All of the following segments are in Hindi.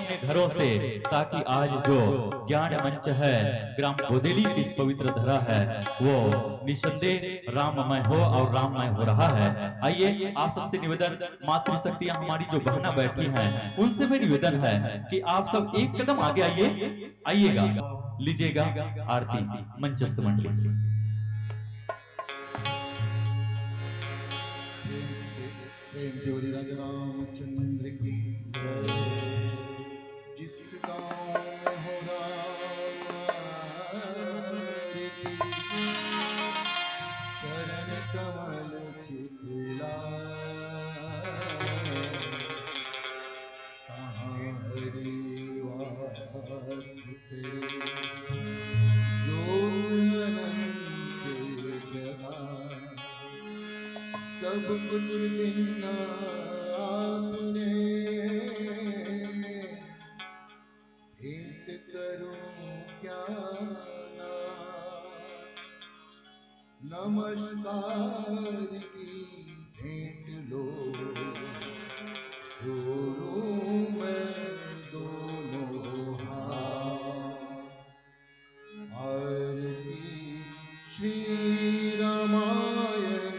अपने घरों से, ताकि आज जो ज्ञान मंच है ग्राम बोदेली की इस पवित्र धरा है वो निसंदेह राममय हो और राममय हो रहा है। आइए आप सबसे निवेदन, मातृशक्तियां हमारी जो बहना बैठी हैं उनसे भी निवेदन है कि आप सब एक कदम आगे आइएगा, लीजिएगा आरती मंचस्थ मंडली। प्रेम से बोलिए राजा रामचंद्र की जिस गांव में हो राम शरण कमल चितला हरि वास करे ज्योत अनंत जगा सब कुछ देना आपने भेंट करूं क्या ना नमस्कार की भेंट लो जोड़ूं मैं दोनों हाथ आरती श्री रामायण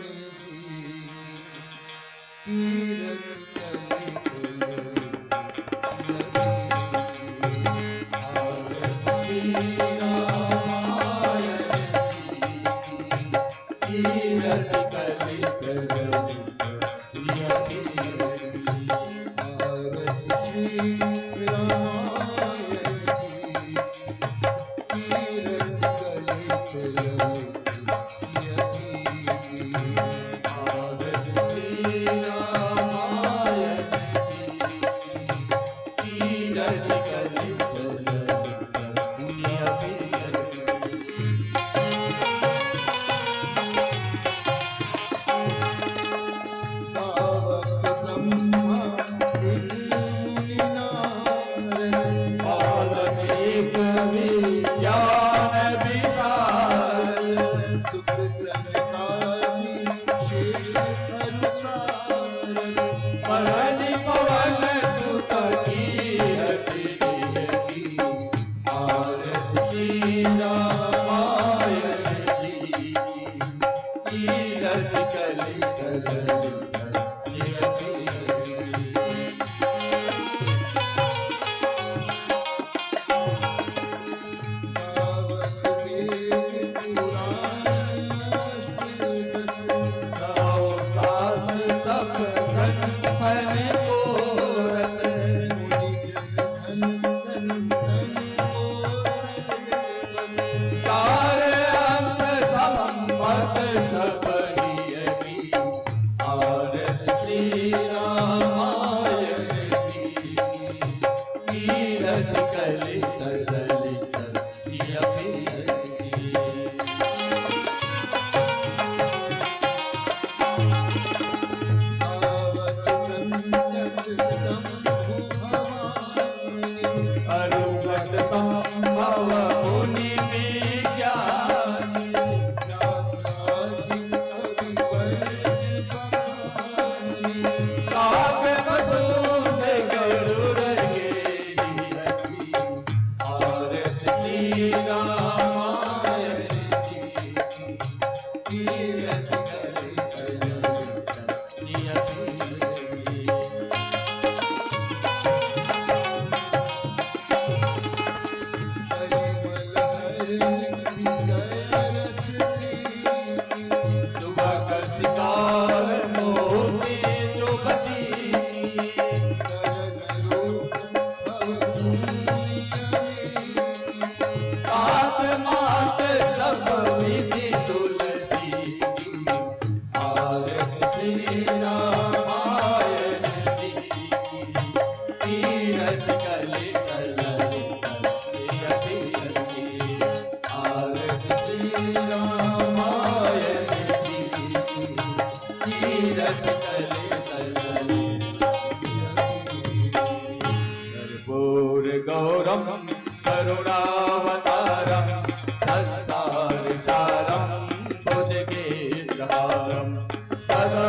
सदा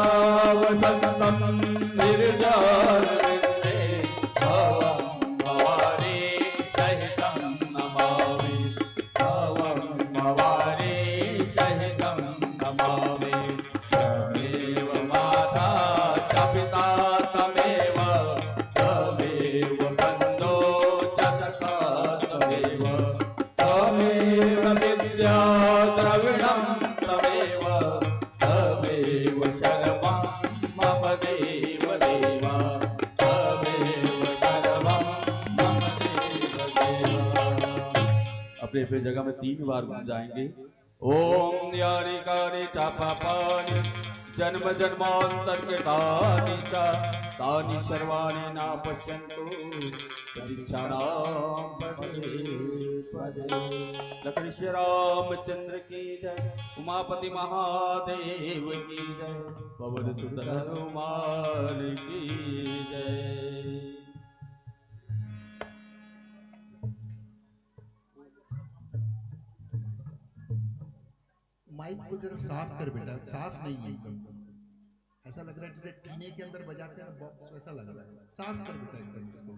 वसंतम निर्जर वृंदे भवम भवा अपने अपने जगह में 3 बार घूम जाएंगे। ओम यारी कारी चापा पानी जन्म जन्मांतर के तानी सर्वाणि ना पश्यन्तु प्रतीक्षाणां पदे पदे। लक्ष्मण श्री रामचंद्र की जय, उमापति महादेव की जय, पवन सुत हनुमान की जय। माइक को जरा साफ कर बेटा, साफ नहीं है एकदम, ऐसा लग रहा है जैसे टीने के अंदर बजाते हैं बॉक्स, वैसा लग रहा है। साफ कर बेटा एकदम इसको।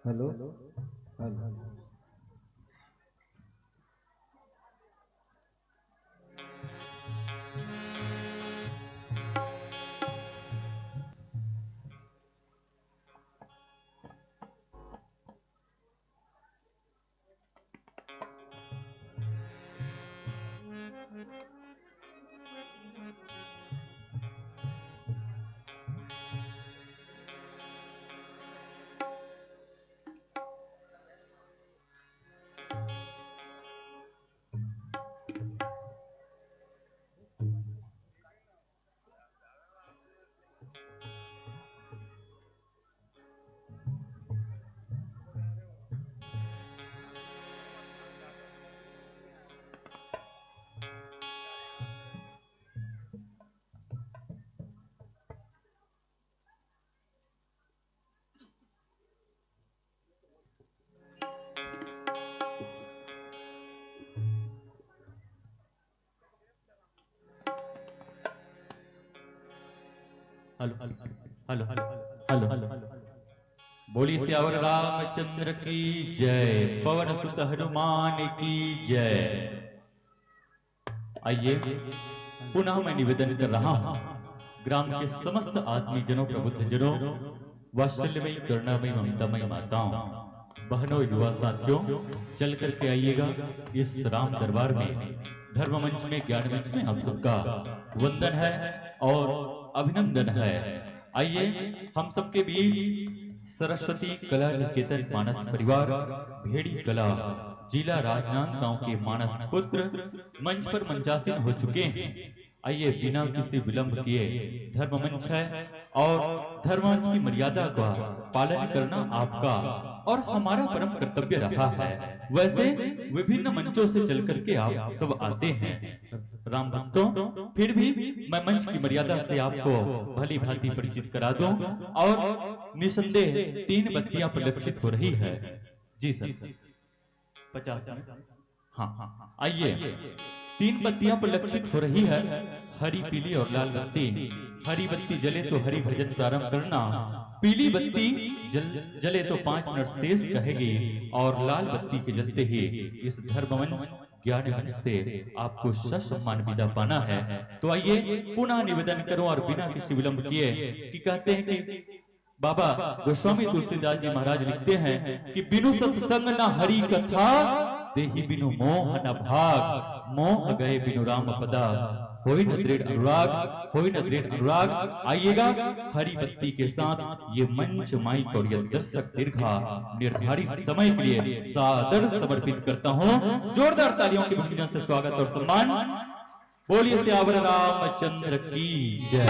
Hello hello hello hello hello hello बोली सियावर रामचंद्र की जय, पवन सुत हनुमान की जय। आइए पुनः मैं निवेदन कर रहा हूं ग्राम के समस्त आत्मी जनों, प्रबुद्ध जनों, वात्सल्यमयी करुणामयी ममतामयी माताओं, बहनों, युवा साथियों, चल करके आइएगा इस राम दरबार में, धर्म मंच में, ज्ञान मंच में आप सबका वंदन है और अभिनंदन है। आइए हम सबके बीच सरस्वती कला निकेतन मानस परिवार भेड़ी कला जिला राजनांदगांव के मानस पुत्र मंच पर मंचासीन हो चुके हैं। आइए बिना किसी विलंब किए, धर्म मंच है और धर्म मंच की मर्यादा का पालन करना आपका और हमारा परम कर्तव्य रहा है। वैसे विभिन्न मंचों से चल करके आप सब आते हैं राम भक्तों, फिर भी मैं मंच की मर्यादा से आपको भली भांति परिचित करा दूं और निसंदेह 3 बत्तियां प्रलक्षित हो रही है। जी सर 50 हाँ हाँ आइए 3 बत्तियां प्रलक्षित हो रही है, हरी, पीली और लाल बत्ती। हरी बत्ती जले तो हरि भजन प्रारंभ करना, पीली बत्ती जले तो 5 मिनट शेष कहेगी और लाल बत्ती के जलते ही इस धर्म मंच ज्ञान मंच से आपको सम्मान विदा पाना है। तो आइए पुनः निवेदन करो और बिना किसी विलंब किए कि कहते हैं कि बाबा गोस्वामी तुलसीदास जी महाराज लिखते हैं कि बिनु सत्संग न हरि कथा, देहि बिनु मोह न भाग, मोह गए बिनु राम पदा, होई न दृढ़ अनुराग, होई न दृढ़ अनुराग। आइएगा हरी बत्ती के साथ ये मंच, माइक और ये दर्शक दीर्घा निर्धारित समय के लिए सादर समर्पित करता हूँ। जोरदार तालियों की भंगिमा से स्वागत और सम्मान। बोलिए सियावर रामचंद्र की जय।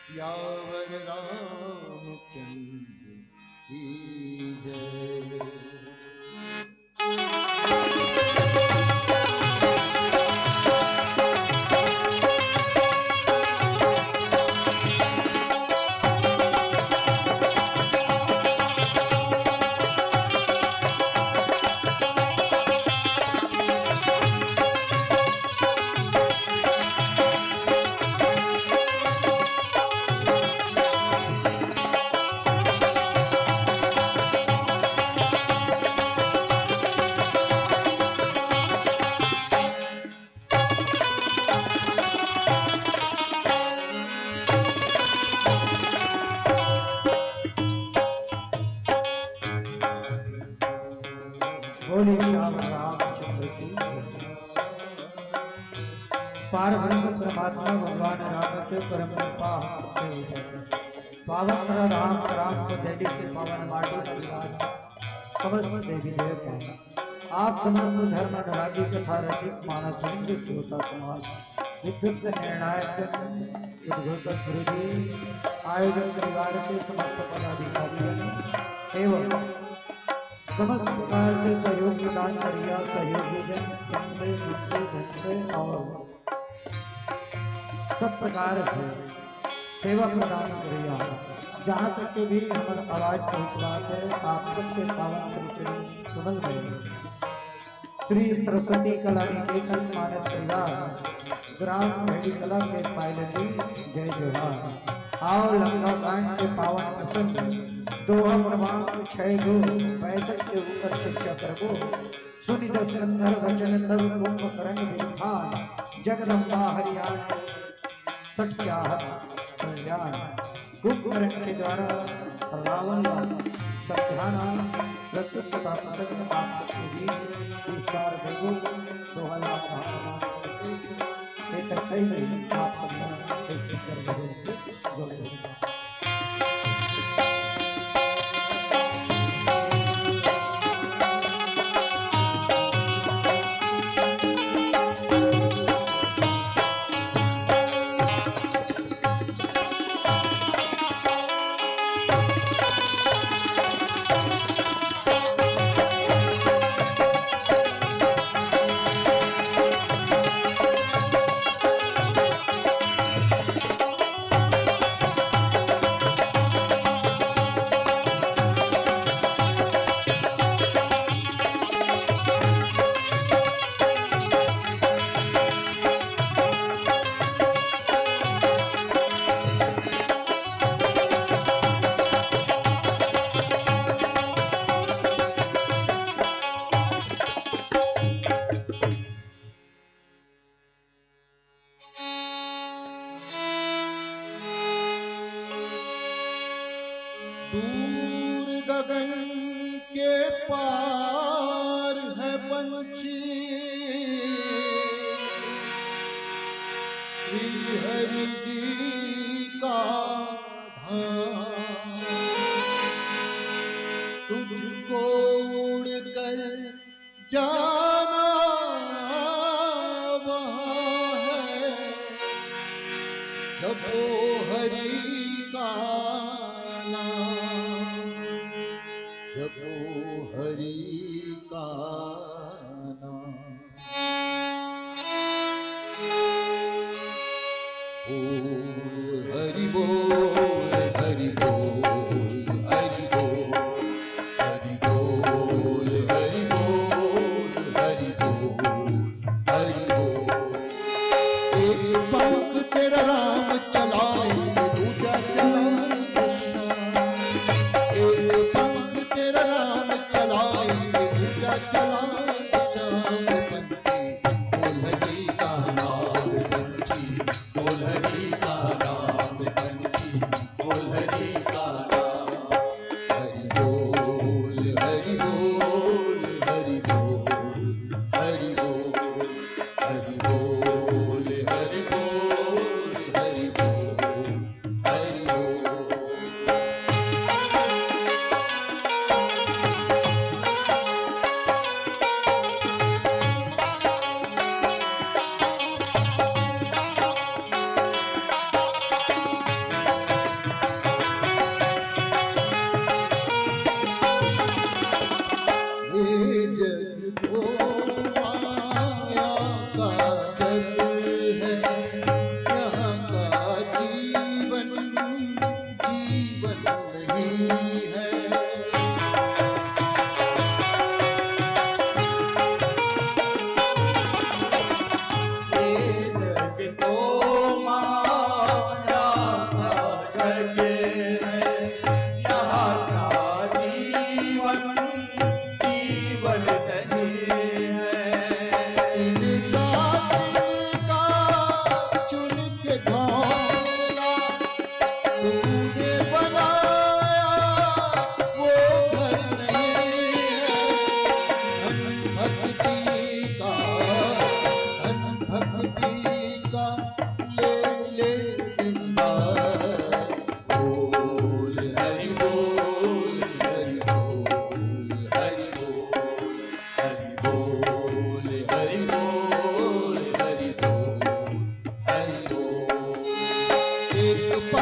सियावर राम चंद्र की जय। बोले श्याम रामचंद्र की जय। पारब्रह्म परमात्मा भगवान राम के परम कृपा पावन राम राम को दिल्ली के पावन माटी परिवार समस्त देवी देवता आप समस्त धर्म अनुरागी तथा रसिक मानस हिंदू देवता समाज विद्युत निर्णायक उद्घोषक गुरुजी आयोजक परिवार से समस्त पदाधिकारी एवं समस्त प्रकार से सहयोग प्रदान करिया सहयोगी जन और सब प्रकार से सेवा प्रदान करिया जहाँ तक के भी हमारा आवाज पहुँच रहा है आप सबके पावन श्री सुमन में श्री सरस्वती कला निकेतन मानस परिवार ग्राम भेड़ी कला के पायलटी जय जोहार और लंका कांड के पावन प्रसंग दोहा क्रमांक 62 के ऊपर चर्चा करबो। सुनि दस अंदर वचन तब कुंभकर्ण विधान जगदम्बा हरियाणा सठ चाहत कल्याण। कुंभकर्ण के द्वारा रावण संध्याना प्रस्तुत तथा प्रसंग आप सबके बीच विस्तार देवो दोहा एक सही आप सबने एक सुंदर भजन से जोड़ो। दूर गगन के पार है पंछी श्री हरि जी का धाम। तुझको उड़कर जाना वहाँ है जब वो हरि का जब हरि का नाम। बोल हरि बोल हरि बोल हरि बोल हरि बोल हरि बोल हरि बोल हरि बोल। एक पंख तेरा राम चलाएंगे दूजा चलाएंगे एक पंख तेरा राम चलाएंगे दूजा चलाएंगे श्याम। पंछी बोल हरि का नाम पंछी बोल हरि का नाम पंछी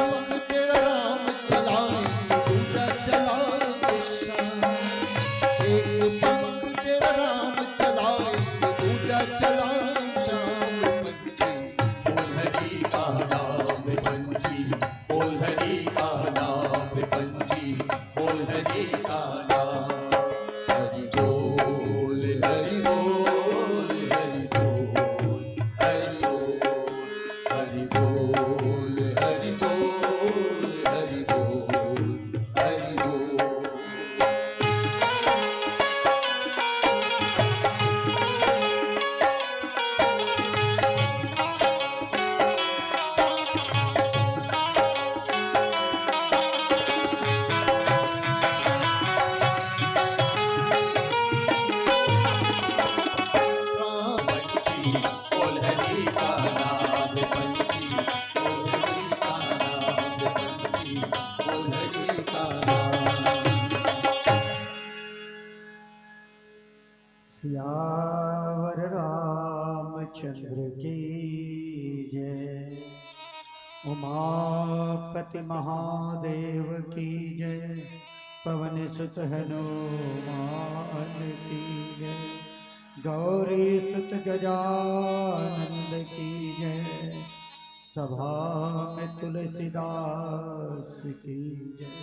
पंख तेरा राम चलाएंगे दूजा चलाएंगे श्याम। एक पंख तेरा राम चलाएंगे दूजा चलाएंगे श्याम। पंछी बोल हरि का नाम पंछी बोल हरि का नाम पंछी बोल हरि का नाम। हरि बोल हरि बोल हरि बोल हरि बोल हरि बोल हरि बोल हरि बोल हरि बोल। पंछी बोल हरि का नाम पंछी बोल हरि का नाम पंछी बोल हरि का नाम। सियावर रामचंद्र की जय, उमापति महादेव की जय, पवन सुत हनुमान की जय, गौरी सुत गजानंद की जय, सभा में तुलसीदास की जय।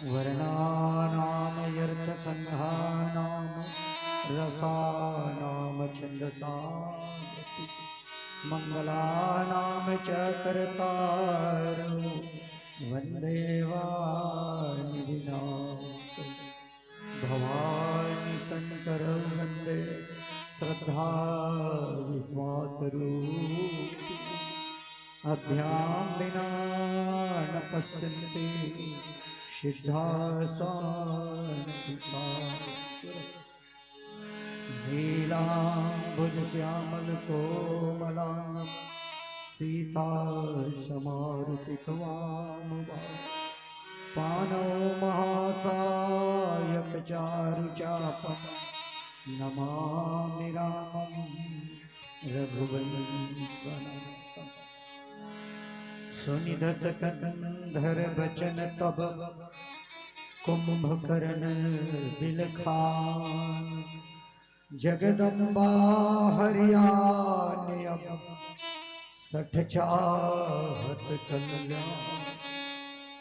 वर्णानाम यर्थ संधानाम रसानाम छंदसामति, मंगलानाम च कर्तारौ वन्दे वाणिनाथ। भवानी शंकर वन्दे श्रद्धा विश्वासरूप, अभ्यां विना न पश्यन्ति सिद्धा सान्तिका। नीलांबुज श्यामल कोमलां सीता समारुतिकवाम, पानौ महासायक चारु चापं, नमामि रामं रघुवंशनाथं। सुनिधत कंधर बचन तब, कुंभकर्ण बिलखान, जगदम्बा हरियाणा अब, सठ चाहत कल्याण।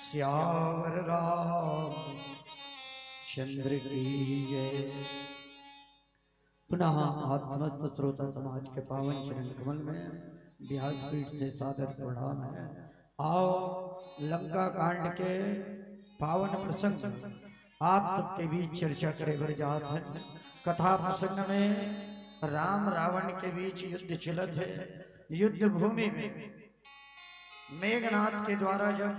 श्यावर राम चंद्र की जय। पुनः आप समस्त श्रोता समाज के पावन चरण कमल में व्यासपीठ से सादर प्रणाम है। आओ लंका कांड के पावन प्रसंग आप सबके बीच चर्चा करे बर जात है। कथा प्रसंग में राम रावण के बीच युद्ध चलत है। युद्ध भूमि में मेघनाथ के द्वारा जब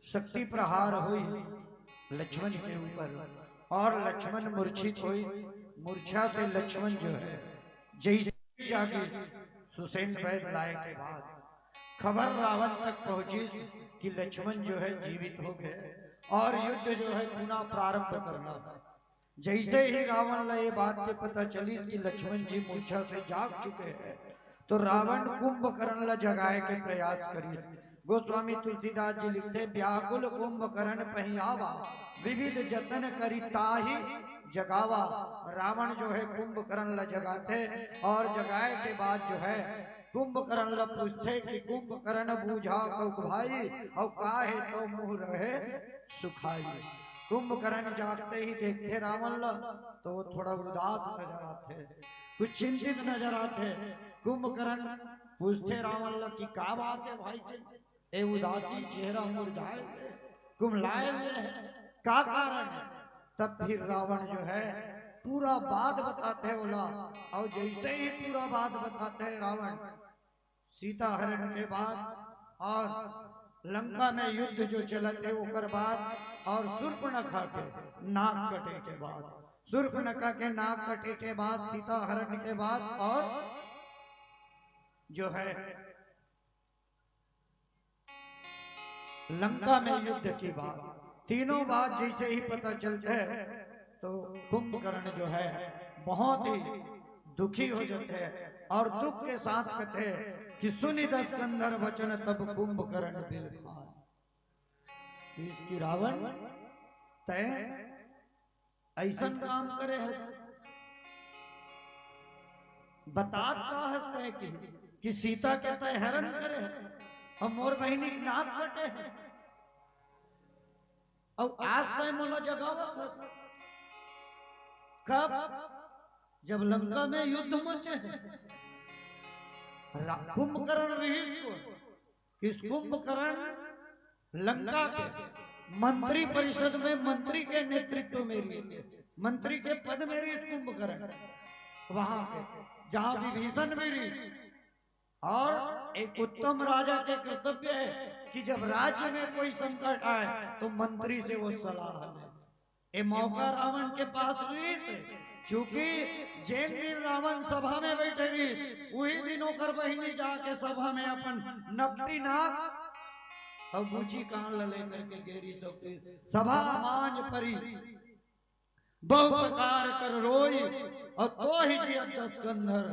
शक्ति प्रहार हुई लक्ष्मण के ऊपर और लक्ष्मण मूर्छित हुई, मूर्छा से लक्ष्मण जो है जैसे जाके सुसेन वैद लाए के बाद खबर रावण तक पहुंची कि लक्ष्मण जो है जीवित हो गए और युद्ध जो है पुनः प्रारंभ करना था। जैसे ही रावण ने ये बात के पता चली कि लक्ष्मण जी मूर्छा से जाग चुके हैं तो रावण कुंभकर्ण ला जगाए के प्रयास करी। गोस्वामी तुलसीदास जी लिखते व्याकुल कुंभकर्ण पहियावा, विविध जतन करी ताही जगावा। रावण जो है कुंभकर्ण ला जगाते और जगाए के बाद जो है कुंभकर्ण ला पूछते कि कुंभकर्ण बूझा कौ भाई और काहे तो मुँह रहे सुखाई। कुंभकर्ण जागते ही देखते रावण ला तो वो थोड़ा उदास नजर आते, कुछ चिंतित नजर आते। कुंभकर्ण पूछते रावण ला कि का बात है भाई, ए उदासी चेहरा मुरझाए कुमलाए हुए है, का कारण है? तब फिर रावण जो है पूरा बात बताते बोला और जैसे ही पूरा बात बताते हैं रावण सीता हरण के बाद और लंका में युद्ध जो चलते ओकर बाद और शूर्पणखा के नाक कटे के बाद, शूर्पणखा के नाक कटे के बाद सीता हरण के बाद और जो है लंका में युद्ध की बात, तीनों बात जैसे ही पता चलते है तो कुंभकर्ण जो है बहुत ही दुखी हो जाते हैं और दुख के साथ कहते हैं कि सुनि दस कंधर वचन तब कुंभकर्ण बिल खाए। इसकी रावण तय ऐसा काम करे है, बतात का हंसते कि सीता के तय हरण करे है और मोर बहनी नाक कटे है। और आज तय मोला जगावत है कब, जब लंका में युद्ध मचे है। कुंभकर्ण रही किस कुंभकर्ण लंका के मंत्री परिषद में मंत्री के नेतृत्व में रही, मंत्री के पद में रही कुंभकर्ण वहां के, जहां विभीषण भी रही। और एक उत्तम राजा के कर्तव्य है कि जब राज्य में कोई संकट आए तो मंत्री से वो सलाह ले। ये मौका रावण के पास नहीं थे, क्योंकि जिन दिन रावण सभा में बैठे रही वही दिन ओकर बहिनी जाके सभा में अपन नपटी नाक और बूची कान ले करके गेरी सबके सभा मांझ परी बहु प्रकार कर रोई और तो ही जिया दस कंधर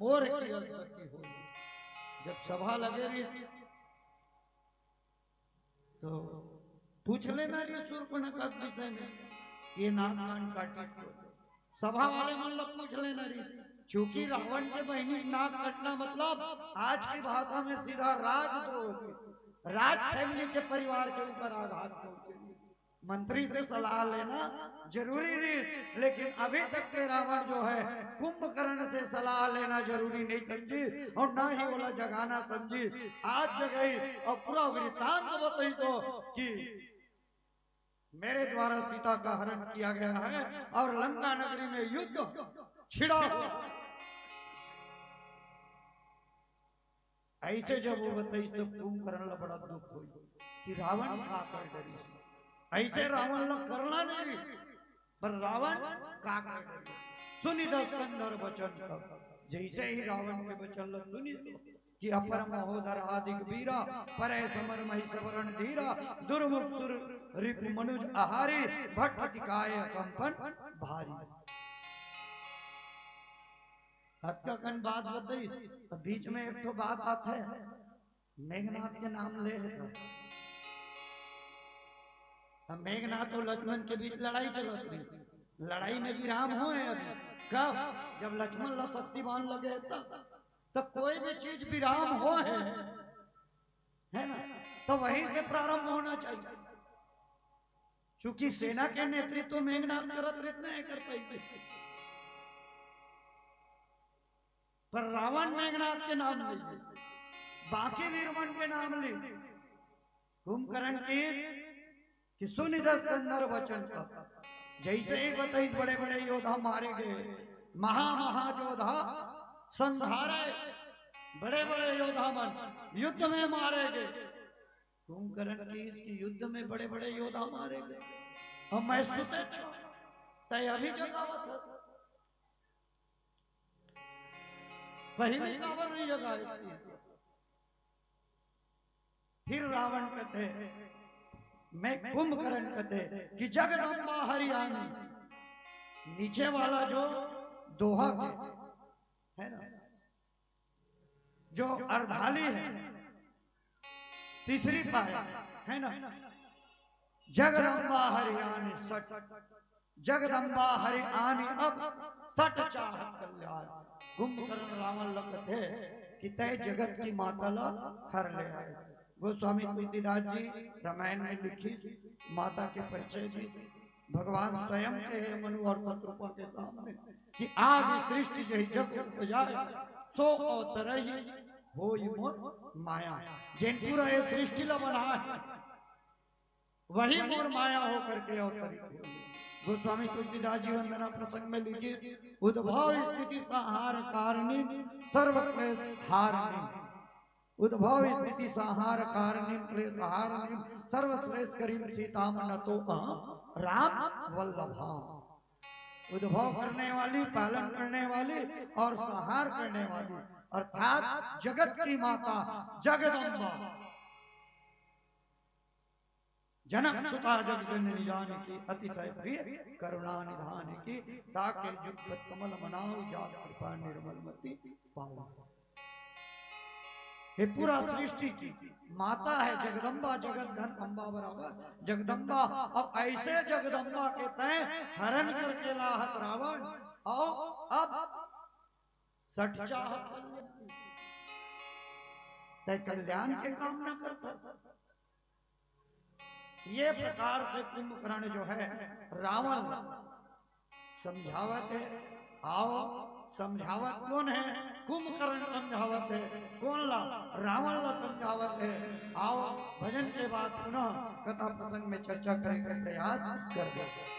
मोर की अगति होई। जब सभा लगे रही तो पूछ लेना शूर्पणखा विषय में, ये नाक कान काटी। सभा वाले मन लोग पूछ लेना रही, क्योंकि रावण के बहनी नाक कटना मतलब आज की भाषा में सीधा राजद्रोह, राज फैमिली के परिवार के ऊपर आघात पहुंचेगी। मंत्री से सलाह लेना जरूरी नहीं, लेकिन अभी तक के रावण जो है कुंभकर्ण से सलाह लेना जरूरी नहीं समझी और ना ही बोला जगाना समझी। आज जगई और पूरा वृत्तांत बताई तो कि मेरे द्वारा सीता का हरण किया गया है और लंका नगरी में युद्ध छिड़ा हुआ। ऐसे जब वो बताई तो कुंभकर्ण बड़ा दुख हुई कि रावण का कर डरी। ऐसे रावण लोग करना नहीं, पर रावण का कर डरी। सुनि दस कंधर वचन, जैसे ही रावण के वचन लोग सुनी कि अपर महोदर आदिक वीरा परे समर मही सवरण धीरा दुर्मुख सुर रिप मनुज आहारी भट्ट टिकाय कंपन भारी। हत्याकांड बात बताई तो बीच में एक तो बात आता है, मेघनाथ के नाम ले है। मेघनाथ और लक्ष्मण के बीच लड़ाई चलत रही, लड़ाई में विराम हुए। कब, जब लक्ष्मण ला शक्तिमान लगे तो कोई भी चीज विराम हो है ना, तो वहीं से प्रारंभ होना चाहिए। क्योंकि सेना के नेतृत्व मेघनाथ करत रहते कर पाएंगे, पर रावण मेघनाथ के नाम ले, बाकी वीरवन के नाम ले। कुंभकर्ण की सुनि दस कंधर वचन का, जैसे ही बताई बड़े बड़े योद्धा मारे गए, महायोद्धा संहारे, बड़े बड़े योद्धा मन युद्ध में मारे गए। कुंभकर्ण की इसकी युद्ध में बड़े बड़े योद्धा मारे गए और मैं सुते तय अभी जगावत है, पहले काबर नहीं जगाई। फिर रावण कहते, मैं कुंभकर्ण कहते कि जगदम्बा हरियाणी, नीचे वाला जो दोहा के है ना, जो अर्धाली है तीसरी पाया है ना, जगदम्बा हरियाणी सट, जगदम्बा हरियाणी अब सट चाहत कल्याण। कुंभकर्ण रावण लगते कि तय जगत की माता ला हर ले आए। गोस्वामी तुलसीदास जी रामायण में लिखी माता के परिचय दी, भगवान स्वयं कहे मनु और शत्रुपा के सामने कि आदि सृष्टि जय जग उपजाए सो अवतरहि होई मोर माया। जिन पूरा ये सृष्टि ला बना है वही मोर माया होकर के अवतरित हुई। गोस्वामी तुलसीदास जी वंदना प्रसंग में लिखी, उद्भव स्थिति संहार कारिणी सर्व क्लेश हारिणी, उद्भव स्थिति संहार कारिणी क्लेश हारिणी सर्वश्रेष्ठ करीम सीता मन तो राम वल्लभा। उद्भव करने वाली, पालन करने वाली और संहार करने वाली, अर्थात जगत की माता जगदम्बा, जनक सुता जग जननी जानकी अतिशय प्रिय करुणा निधान की, ताके जुगपत कमल मनाओ जात कृपा निर्मल मति पाओ। ये पूरा सृष्टि की माता है जगदम्बा, जगत धन अम्बा बराबर जगदम्बा। अब ऐसे जगदम्बा के तय हरण करके लाहत रावण, और अब सट चाहत तय कल्याण के कामना करता। ये प्रकार से कुंभकर्ण जो है रावण समझावत है। आओ समझावत कौन है? कुंभकर्ण समझावत है। कौन ला? रावण ला समझावत है। आओ भजन के बाद पुनः कथा प्रसंग में चर्चा करने का प्रयास कर।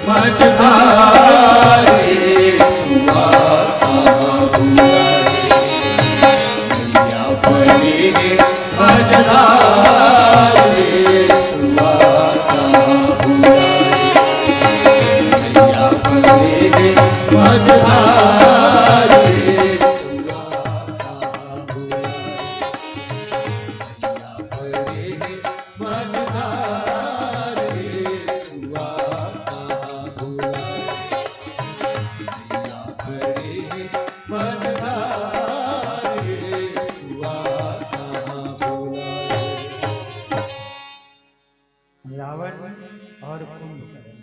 मझधारे सुआ कहाँ बुलाए मैया पड़ी है मझधारे सुआ कहाँ बुलाए मैया पड़ी है मझधारे सुआ कहाँ बुलाए मैया पड़ी है मझधारे सुआ कहाँ बुलाए मैया पड़ी है मझधारे सुआ कहाँ बुलाए। रावण और कुंभकर्ण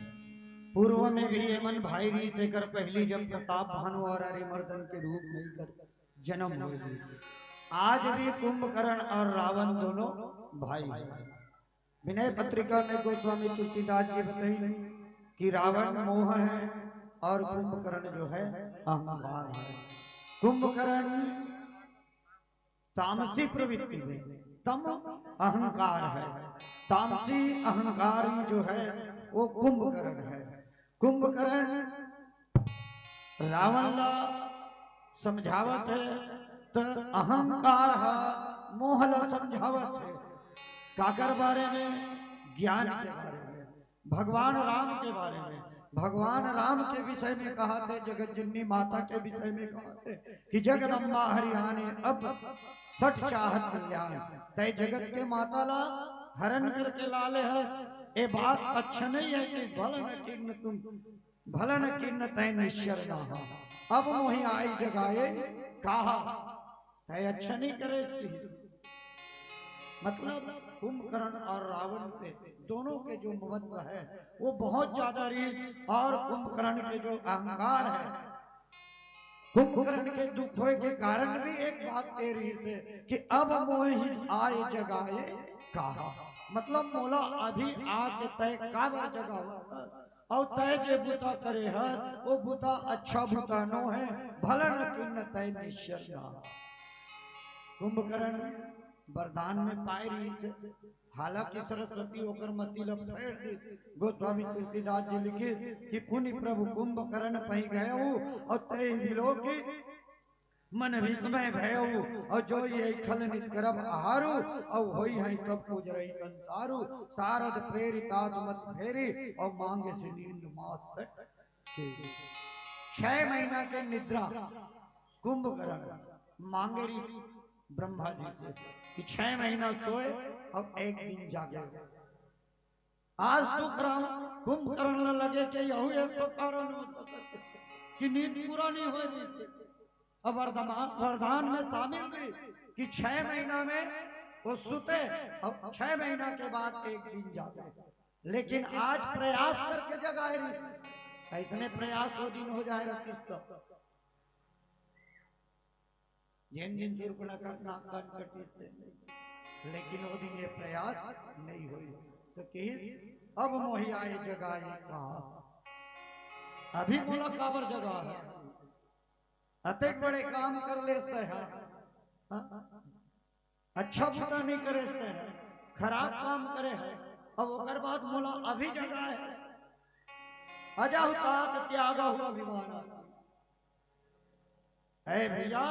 पूर्व में भी एमन भाई री से कर पहली जब प्रताप भानु और अरिमर्दन के रूप में कर जन्म हुए। आज भी कुंभकर्ण और रावण दोनों भाई हैं। विनय पत्रिका में गोस्वामी तुलसीदास जी बताई कि रावण मोह है और कुंभकर्ण जो है अहंकार है। कुंभकर्ण तामसी प्रवृत्ति में, तम अहंकार है। तामसी अहंकार जो है वो कुंभकर्ण है। कुंभकर्ण रावण ला समझावत है तो अहंकार है, मोह ला समझावत है। काकर बारे में, ज्ञान के बारे में, भगवान राम के बारे में। भगवान राम के विषय में कहा थे, जगत जननी माता के विषय में कहा थे कि जगदम्बा हरियाणे अब सठ चाहत कल्याण। तय जगत के माता ला हरण करके लाले है। ये बात अच्छा नहीं है कि भलन किन्न तुम भलन किन्न तय निश्चर ना हो। अब मोहि आई जगाए कहा तय अच्छा नहीं करे इसकी। मतलब कुंभकर्ण और रावण पे दोनों के जो महत्व है वो बहुत ज्यादा रीत, और कुंभकर्ण के जो अहंकार है, कुंभकर्ण के दुख होए के कारण भी एक बात कह रही है कि अब मोहि आए जगाए कहा। मतलब मोला अभी आके तय काबर जगह हुआ और तय जे बुता करे है वो बुता अच्छा बुता नो है, भलन किन्न तय निश्चर ना। कुंभकर्ण वरदान में पाए रही थे, हालांकि सरस्वती होकर मती लब फेर दी। गोस्वामी तुलसीदास जी लिखे कि पुनि प्रभु कुंभकर्ण पही गए और तय मिलो की मन विस्मय भयऊ और जो ये खल नित करब आहारू और होई है सब कुछ रही संसारू। सारद प्रेरितात मत फेरी और मांगे से नींद मात से। 6 महीना के निद्रा कुंभकर्ण मांगे रही ब्रह्मा जी से कि 6 महीना सोए और 1 दिन जागे। आज दुख राम कुंभकर्ण लगे कि यहू एक तो कारण कि नींद पूरा नहीं हो रही थी। अब वरदान में शामिल भी कि 6 महीना में वो सुते और 6 महीना के बाद 1 दिन जागे। लेकिन आज प्रयास करके जगाए रही, इतने प्रयास 2 दिन हो जाए रखिस्त जिन जिन लेकिन वो दिन ये प्रयास नहीं हुई। तो कि अब मोहि आए जगाए कहा। अभी मोला काबर जगा है, अतेक बड़े काम कर लेते हैं, अच्छा बुरा नहीं करे हैं, खराब काम करे हैं। अब ओकर बाद मोला अभी जगा है। अजा तात त्यागा हुआ अभिमान। है भैया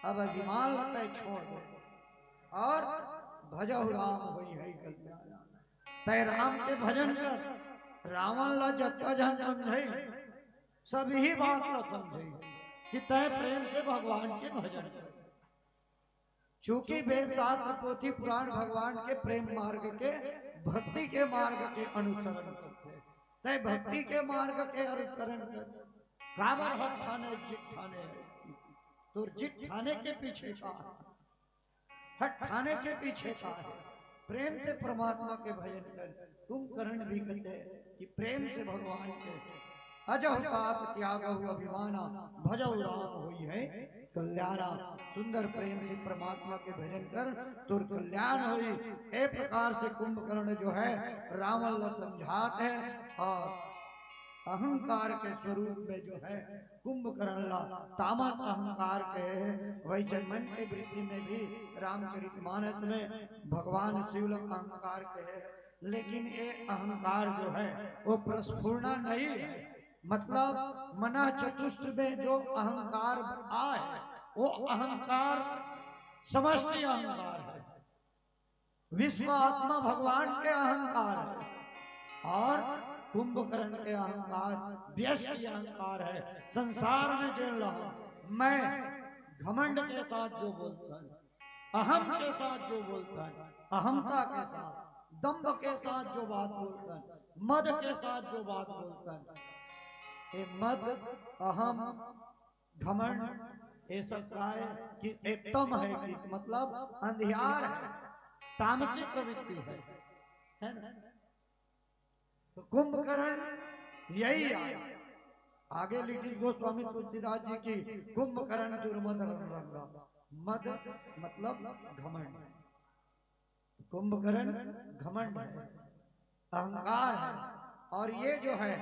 अब अभिमान लगता है छोड़ दे और भजहु राम होई है कल्याण। तय राम के भजन कर। रावण ला जत्ता जन समझे सभी बात ला समझे कि तय प्रेम से भगवान के भजन कर। चूंकि वेद शास्त्र पोथी पुराण भगवान के प्रेम मार्ग के, भक्ति के मार्ग के अनुसरण करते। तय भक्ति के मार्ग के अनुसरण कर। काबर हट ठाने जित ठाने, तो जित ठाने के पीछे का हट ठाने के पीछे का है। प्रेम से परमात्मा के भजन कर। कुंभकर्ण भी कहते कि प्रेम से भगवान के अजह तात त्यागहु अभिमाना भजहु राम होई है कल्याणा। सुंदर प्रेम से परमात्मा के भजन कर तुर कल्याण होई। ए प्रकार से कुंभकर्ण जो है रावण ला समझात है और अहंकार के स्वरूप में जो है कुंभकर्ण ला तामस अहंकार के है। वैसे मन के वृत्ति में भी रामचरितमानस में भगवान शिव अहंकार के है लेकिन ये अहंकार जो है वो प्रस्फुरना नहीं है। मतलब मना चतुष्ट में जो अहंकार आए वो अहंकार समष्टि अहंकार है, विश्व आत्मा भगवान के अहंकार है, और कुंभकर्ण के अहंकार व्यष्टि अहंकार है। संसार में चल रहा मैं घमंड के साथ जो बोलता है, अहम के साथ जो बोलता है, अहमता के साथ, दंभ के साथ जो बात बोलता है, मद के साथ जो बात बोलता है, ये मद, अहम, घमंड, ये सब क्या है कि एक तम है, कि मतलब अंधियार है, तामसिक प्रवृत्ति है ना? तो कुंभकर्ण यही आया। आगे लिखी गोस्वामी तुलसीदास जी की कुंभकर्ण दुर्मद रंगा, मद मतलब घमंड, कुंभकर्ण घमंड है, अहंकार है। और ये जो है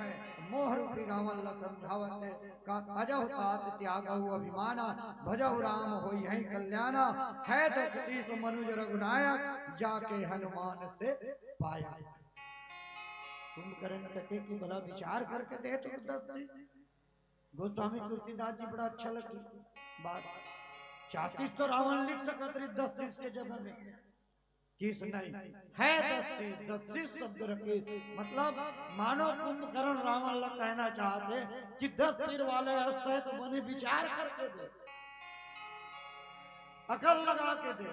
मोह रूपी रावण समझावत का अजह तात त्यागहु अभिमाना, भजहु राम होई है कल्याणा, है दस मनुज रघुनायक, जाके हनुमान से पाया। कुंभकर्ण कहते कि भला विचार करके दे तो 10 गोस्वामी तुलसीदास जी बड़ा अच्छा लगी बात। 34 तो रावण लिख सकत रही 10 के जगह में, किस नहीं है 10 शब्द रखे। मतलब मानो कुंभकर्ण रावण लग कहना चाहते कि 10 तीर वाले हंसते हैं तो बने विचार करके दे, अकल लगा के दे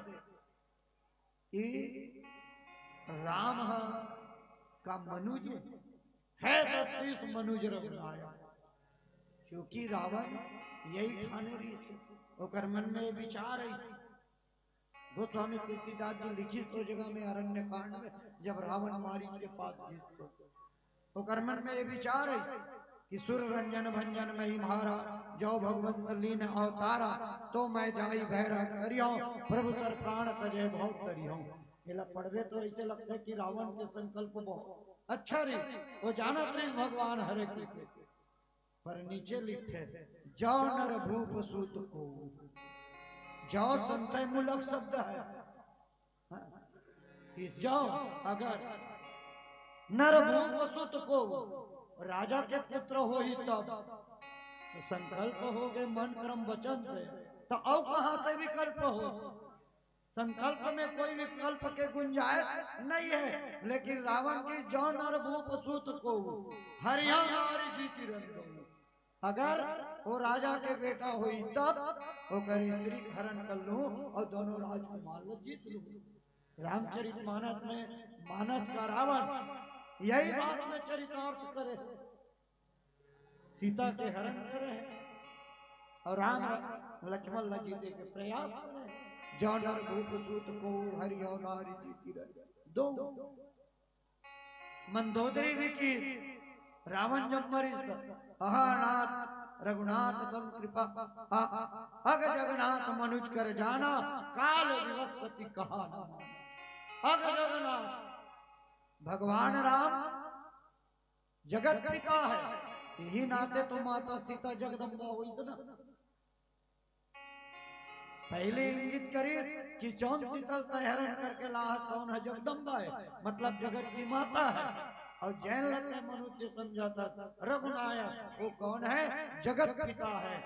कि राम का मनुज है 10 मनुज रघुनायक। क्योंकि रावण यही ठाने रही ओकर मन में विचार है। गोस्वामी तुलसीदास जी लिखी तो जगह में अरण्य कांड में, जब रावण मारीच के पास तो ओकर मन में ये विचार है कि सुर रंजन भंजन में ही मारा, जो भगवंत लीन अवतारा, तो मैं जाई भैरव करियो, प्रभु सर प्राण तजय बहुत करियो। ये पढ़वे तो ऐसे लगता है कि रावण के संकल्प बहुत अच्छा रही, वो जानत नहीं भगवान हरे की, पर नीचे लिखे जो नर भूप सूत को, जो संशय मूलक शब्द है कि जो अगर नर भूप सूत को राजा के पुत्र हो ही तब तो संकल्प हो गए मन क्रम वचन से, तो और कहां से विकल्प हो? संकल्प में कोई विकल्प के गुंजाइश नहीं है। लेकिन रावण की जो नर भूप सूत को हरियाणा जीती रंग, अगर वो राजा के बेटा हुई तब वो करी स्त्री हरण कर लूं और दोनों राजकुमार को जीत लूं। रामचरितमानस में मानस का रावण यही बात में चरितार्थ करे, सीता के हरण करे और राम लक्ष्मण ल जीते के प्रयास करे। जो नर भूप सूत को हरियाणा जीती रंग दो। मंदोदरी विकी रावण जब मरी अहानाथ रघुनाथ सम कृपा अग जगन्नाथ मनुज कर जाना, काल विवस्पति कहाना। अग जगन्नाथ भगवान राम जगत पिता है, यही नाते तो माता सीता जगदम्बा हुई तो ना। पहले इंगित करिए कि जौन शीतल हरण करके लाहत कौन है, जगदम्बा है, मतलब जगत की माता है। और जैन लगता मनुष्य समझाता रघुनायक वो कौन है? जगत पिता है,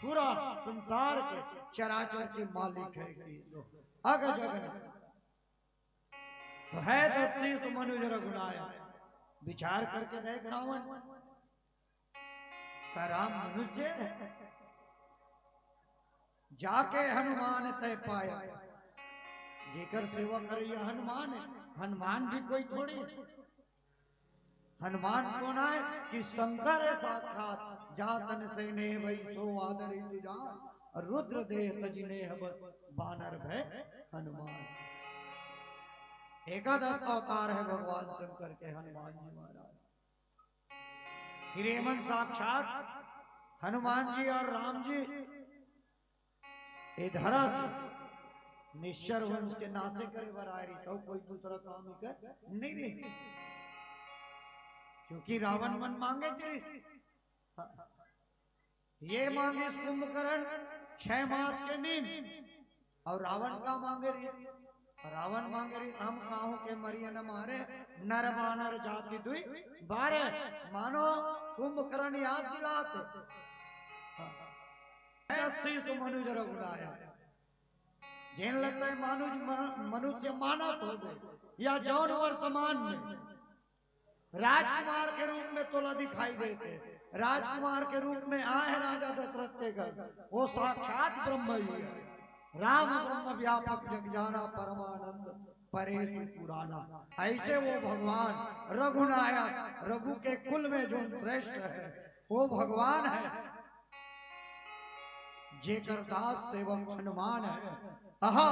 पूरा संसार के चराचर के मालिक है। अग जगन्नाथ तो है 33 मनुज रघुनायक। विचार करके देख रावण का राम मनुष्य है, जाके हनुमान तय पाया। जेकर सेवा करिए हनुमान है, हनुमान भी कोई थोड़ी। हनुमान कौन है कि शंकर साक्षात, जातन से ने वही सो आदर जान, रुद्र देह तजिने बानर भय हनुमान। एकादश अवतार है भगवान शंकर के हनुमान जी महाराज। हिरेमन साक्षात हनुमान जी और राम जी धरा से निश्चर वंश के नाते करे बरारी, तो कोई दूसरा काम ही कर नहीं रही। क्योंकि रावण मन मांगे चली, ये मांगे कुंभकर्ण 6 मास के नींद, और रावण का मांगे रावण मांगे हम काहू के मरिय न मारे नर मानर जाति दुई बारे मानो कुंभकर्ण याद दिलाते तो मनुष्य रघुराया जिन लगता है मनुष्य मानव हो गए या जौन वर्तमान में राजकुमार के रूप में तोला दिखाई देते राजकुमार के रूप में आए राजा दशरथ के घर वो साक्षात ब्रह्म ही है राम ब्रह्म व्यापक जग जाना परमानंद परेश पुराना ऐसे वो भगवान रघुनायक रघु के कुल में जो श्रेष्ठ है वो भगवान है जेकर दास सेवक हनुमान है अहा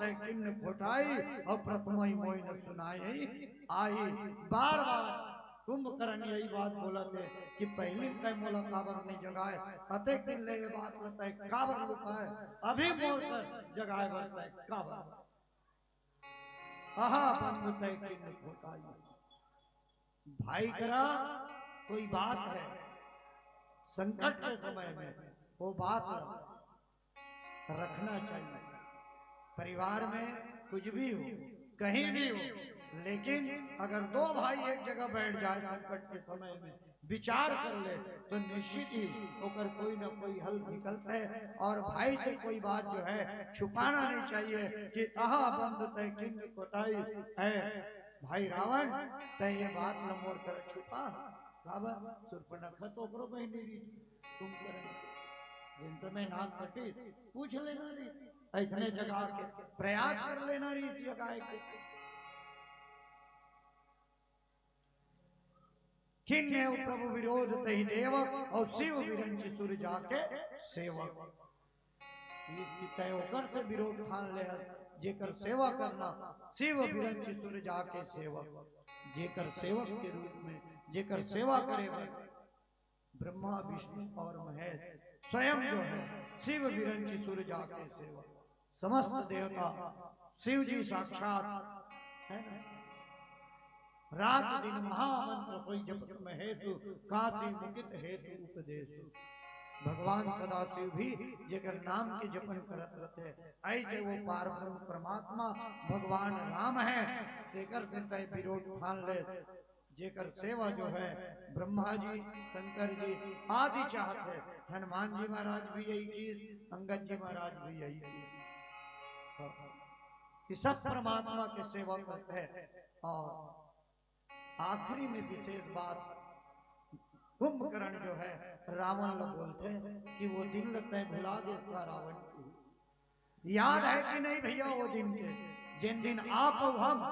तय किन्न खोटाई और प्रथम ही मोई न सुनाई आई बार बार कुंभकर्ण यही बात बोला थे कि पहले कई मोला काबर नहीं जगाए अतेक दिन ले ये बात लगता है काबर लुकाए अभी मोड़ कर जगाए बढ़ता है काबर आहा बंद तय किन्न खोटाई भाई करा कोई बात है संकट के समय में वो बात रखना चाहिए परिवार में कुछ भी हो कहीं भी हो लेकिन अगर दो भाई एक जगह बैठ जाए संकट के समय में विचार कर ले तो निश्चित ही होकर कोई ना कोई हल निकलता है और भाई से कोई बात जो है छुपाना नहीं चाहिए कि आहा बंद तय किंग कोटाई है भाई रावण तय ये बात लमोड़ कर छुपा सुर्पनखा तो करो बहनी तुम जिन समय नाक कटी पूछ लेना री ऐसने जगह के प्रयास कर लेना री जगह के किन्ने प्रभु विरोध तही देवक और शिव विरंच सुर जाके सेवक इसकी तय होकर से विरोध ठान ले जेकर सेवा करना शिव विरंच सुर जाके सेवक जेकर सेवक के रूप में जेकर सेवा करे ब्रह्मा विष्णु और महेश स्वयं जो है शिव विरंची सूर्य जाके सेवा समस्त देवता शिव जी साक्षात है रात दिन महामंत्र कोई जपत में हेतु कांति मुकित हेतु उपदेश भगवान सदा शिव भी जेकर नाम के जपन करत रहते ऐसे वो पारब्रह्म परमात्मा भगवान राम है जेकर तय विरोध ठान ले जेकर सेवा जो है ब्रह्मा जी शंकर जी आदि चाहते हनुमान जी महाराज भी यही चीज अंगद जी महाराज भी यही चीज कि सब परमात्मा के सेवा करते हैं और आखिरी में विशेष बात कुंभकर्ण जो है रावण लोग बोलते हैं कि वो दिन लगता है भुला दे इसका रावण को याद है कि नहीं भैया वो दिन के जिन दिन आप और हम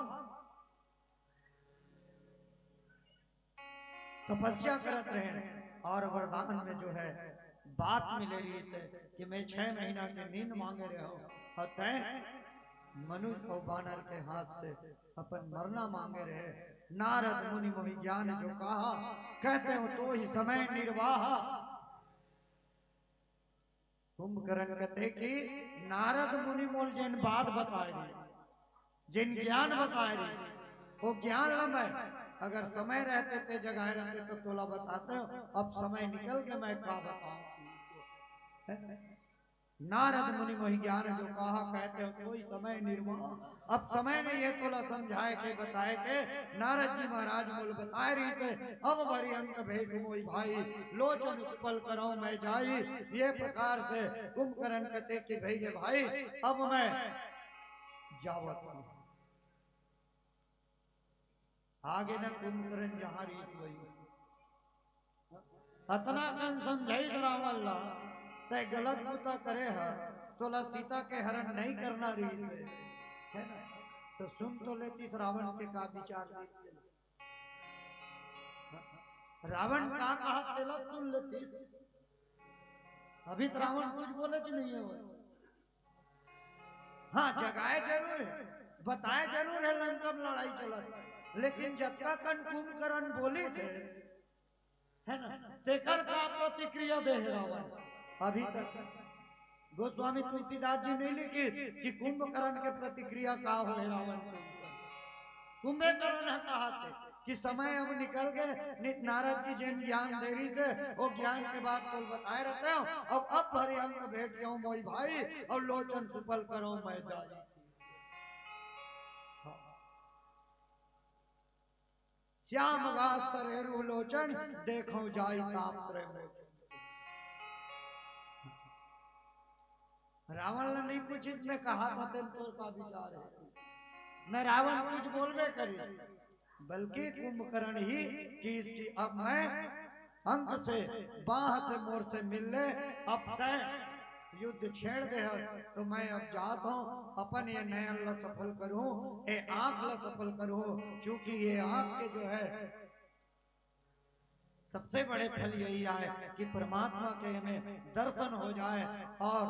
तपस्या करते रहे और वरदान में जो है बात मिले रही थे कि मैं 6 महीना की नींद मांगे रहे हो और तय मनुष्य और बानर के हाथ से अपन मरना मांगे रहे नारद मुनि मोहि ज्ञान जो कहा कहते हो तो ही समय निर्वाह कुंभकर्ण कहते कि नारद मुनि मोल जिन बात बताए रही जिन ज्ञान बताए रही वो ज्ञान लम्बे अगर समय रहते थे जगह रहते तो तोला बताते हो अब समय निकल के मैं क्या बताऊं नारद मुनि वही ज्ञान जो कहा कहते हो कोई समय निर्वाह अब समय ने ये तोला समझाए के बताए के नारद जी महाराज बोल बताए रही थे अब बड़ी अंक भेद मोई भाई लोचन उपल करो मैं जाई ये प्रकार से कुंभकर्ण कहते कि भेजे भाई अब मैं जावत हूं आगे न कुंभकर्ण जहां रीत हुई अतना कन समझाई रावण ला तय गलत बुता करे है तो ला सीता के हरण नहीं करना रीत है ना तो सुन तो लेती रावण के का विचार रावण का कहा तेला सुन लेती अभी तो रावण कुछ बोले नहीं है हाँ जगाए जरूर है बताए जरूर है लंका में लड़ाई चला लेकिन जत्का कन कुंभकर्ण बोली थे है ना तेकर का प्रतिक्रिया दे रावण अभी तक गोस्वामी तुलसीदास जी ने लिखी कि कुंभकर्ण के प्रतिक्रिया का हो रावण कुंभकर्ण ने कहा थे कि समय अब निकल गए नारद जी जिन ज्ञान दे रही थे वो ज्ञान के बाद तो बताए रहते हो अब भरे अंग भेंट जाऊं मोई भाई और लोचन सुपल करो मैं जाई श्याम गात तरेरु लोचन देखो जाई ताप त्रय मोचन। रावण ने नहीं कुछ इसमें कहा मतन तो का विचार है न रावण कुछ बोलबे करे बल्कि कुंभकर्ण ही कि इसकी अब मैं अंक से बाह से मोर से मिलने अब तय युद्ध छेड़ दे तो मैं अब जात हूँ अपन ये नयन ला सफल करूं ये आंख ला सफल करूं क्योंकि ये आंख के जो है सबसे बड़े फल यही आए कि परमात्मा के हमें दर्शन हो जाए और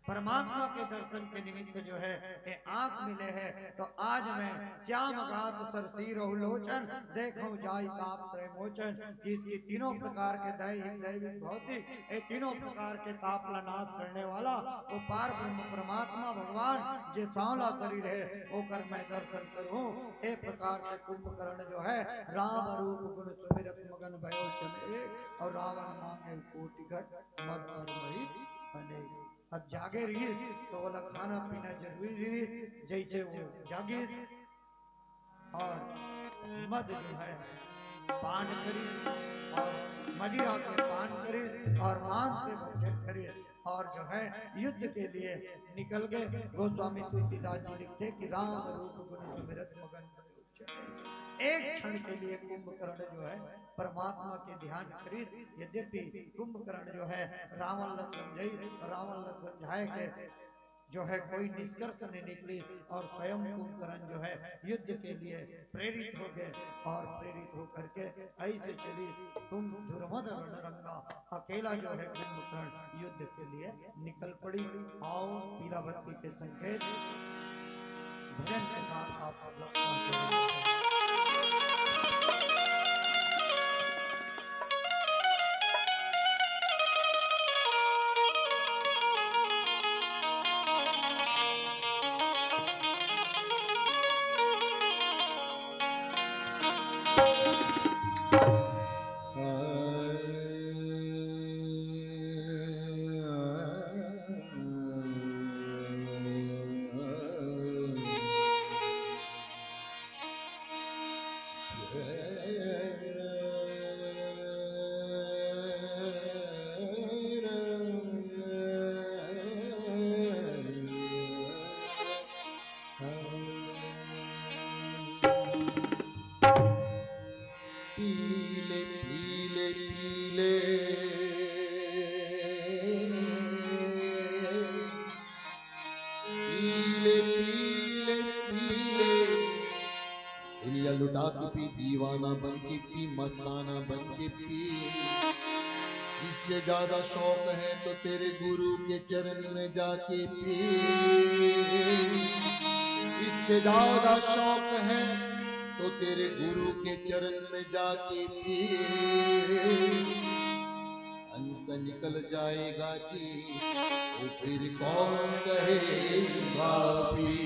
परमात्मा के दर्शन के निमित्त जो है ये आंख मिले है तो आज मैं श्याम गात सरसी लोचन देखो जाई ताप त्रय मोचन जिसकी तीनों प्रकार के दैहिक दैविक भौतिक ये तीनों प्रकार के ताप ला नाश करने वाला वो पार ब्रह्म परमात्मा भगवान जो सांवला शरीर है वो कर मैं दर्शन करूं। एक प्रकार से कुंभकर्ण जो है राम रूप गुण सुमिरत मगन भयो चले और रावण मांगे कोटि घट मद और वही बने। अब जागे रही तो वो खाना पीना जरूरी रही जैसे वो जागे और मद जो है पान करी और मदिरा के पान करे और मांस से भोजन करे और जो है युद्ध के लिए निकल गए। गोस्वामी तुलसीदास जी लिखते कि राम रूप गुण सुमिरत मगन एक क्षण के लिए कुंभकर्ण जो है परमात्मा के ध्यान खरीद यद्यपि कुंभकर्ण जो है रावण ल समझाए के जो है कोई निष्कर्ष नहीं निकली और स्वयं कुंभकर्ण जो है युद्ध के लिए प्रेरित हो गए और प्रेरित होकर के ऐसे चली तुम दुर्मद रणरंगा अकेला जो है कुंभकर्ण युद्ध के लिए निकल पड़ी। आओ पीलावती के संकेत भजन के साथ आप सब लोग पहुंचे। लुटा के पी, दीवाना बन के पी, मस्ताना बन के पी। इससे ज्यादा शौक है तो तेरे गुरु के चरण में जाके पी। इससे ज्यादा शौक है तो तेरे गुरु के चरण में जाके पी। हंस निकल जाएगा जी तो फिर कौन कहेगा भी।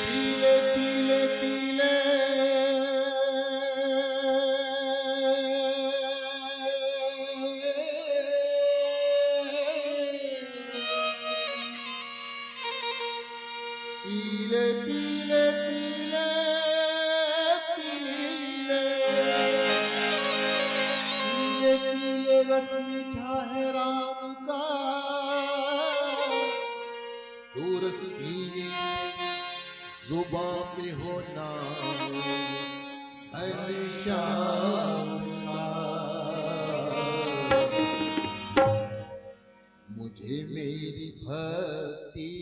पीले पीले पीले पीले पीले पीले पीले पीले पीले रस मीठा है राम का। जो रस पीने जुबां पे होना श्याम का। मुझे मेरी भक्ति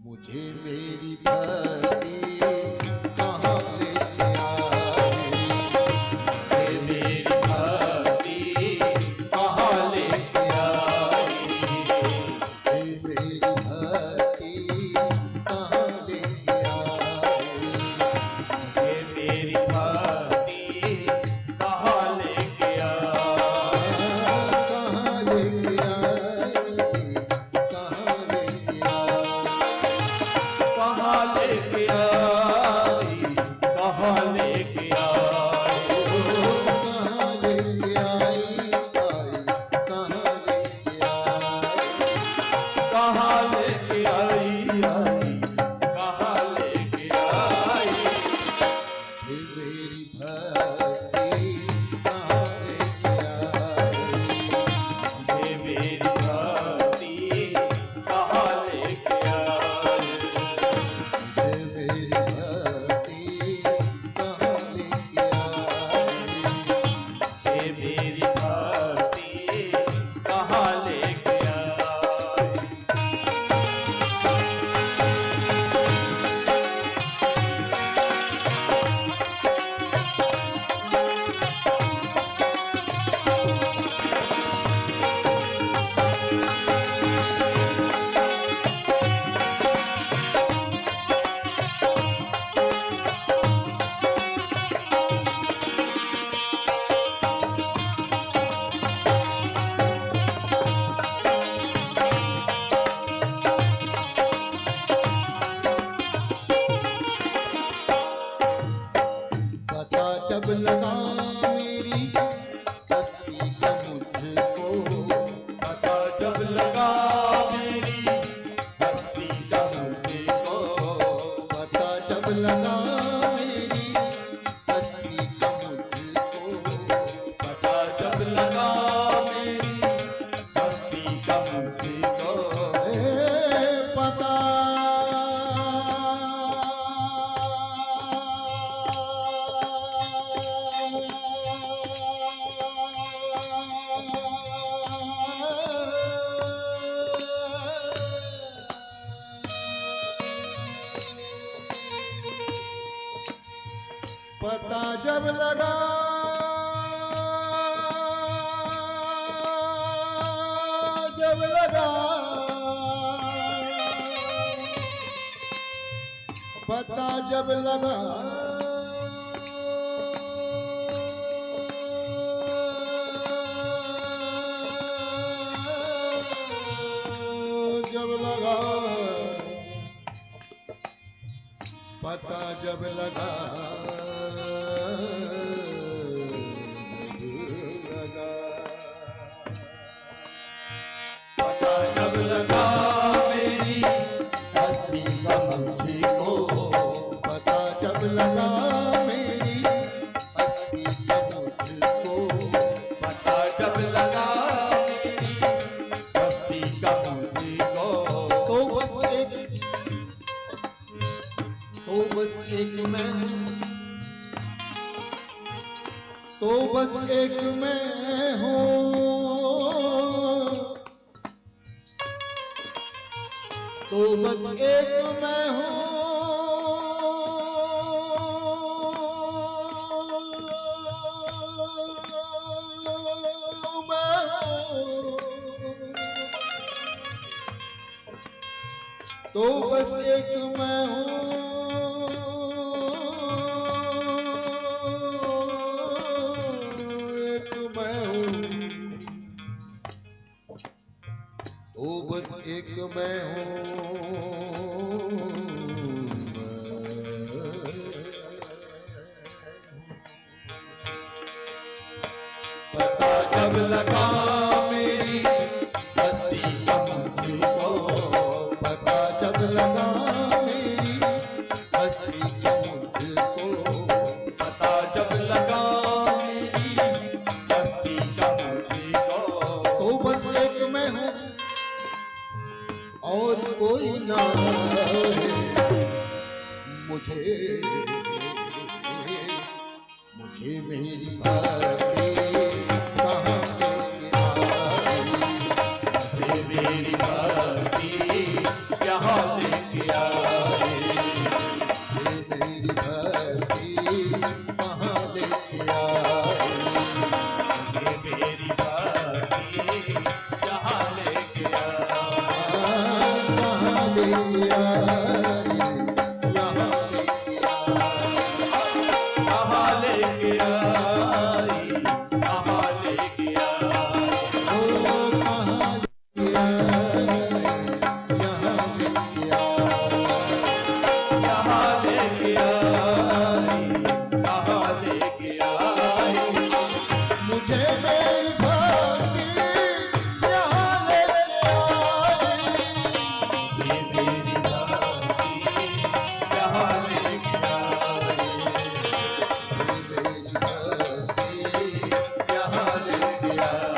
मुझे मेरी भक्ति कहाँ लेके आई। मुझे मेरी भक्ति कहाँ लेके आई। मेरी भक्ति कहाँ लेके आई। मेरी भक्ति कहाँ लेके आई। कहाँ लेके आई। पता जब लगा पता जब लगा पता जब लगा पता जब लगा मेरी हस्ती का मुझको, पता जब लगा मेरी हस्ती का मुझको, पता जब लगा मेरी हस्ती का मुझको, तो बस एक मैं हूँ, तो बस एक मैं हूँ, तो बस एक मैं हूँ, तो बस एक मैं हूँ, एक मैं हूँ, तो बस एक मैं हूँ। पता जब लगा मेरी हस्ती का मुझको, पता जब लगा मेरी हस्ती का मुझको, पता जब लगा मेरी हस्ती का मुझको, तो बस एक मैं हूँ और कोई ना है मुझे, मुझे मेरी भक्ति कहाँ लेके आई, मुझे मेरी भक्ति यहाँ लेके आई, मुझे मेरी भक्ति कहाँ लेके आई, मुझे मेरी भक्ति यहाँ लेके आई, कहाँ लेके आई, यहाँ लेके आई, कहाँ लेके आई, कहाँ लेके आई, ओ कहाँ लेके आई, यहाँ लेके आई, कहाँ लेके आई, कहाँ लेके आई, मुझे मेरी भक्ति यहाँ लेके आई, ये मेरी भक्ति यहाँ लेके आई, मेरी भक्ति यहाँ लेके आई, ये मेरी भक्ति यहाँ लेके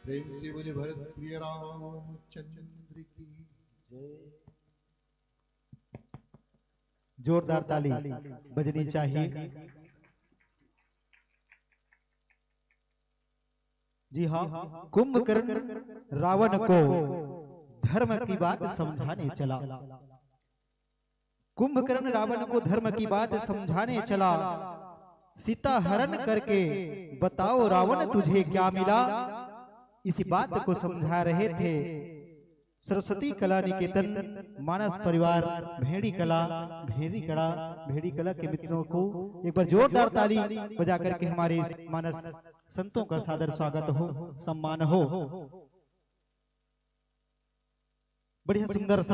प्रेम से बोले भरत प्रिय रामचंद्र की जोरदार ताली बजनी चाहिए। जी हाँ, कुंभकर्ण रावण को धर्म की बात समझाने चला। कुंभकर्ण रावण को धर्म की बात समझाने चला। सीता हरण करके बताओ रावण तुझे क्या मिला। इसी बात को समझा रहे थे सरस्वती कला निकेतन मानस परिवार भेड़ी कला के मित्रों को एक बार जोरदार ताली बजा करके हमारे मानस संतों का सादर स्वागत हो, सम्मान हो। बढ़िया सुंदर सा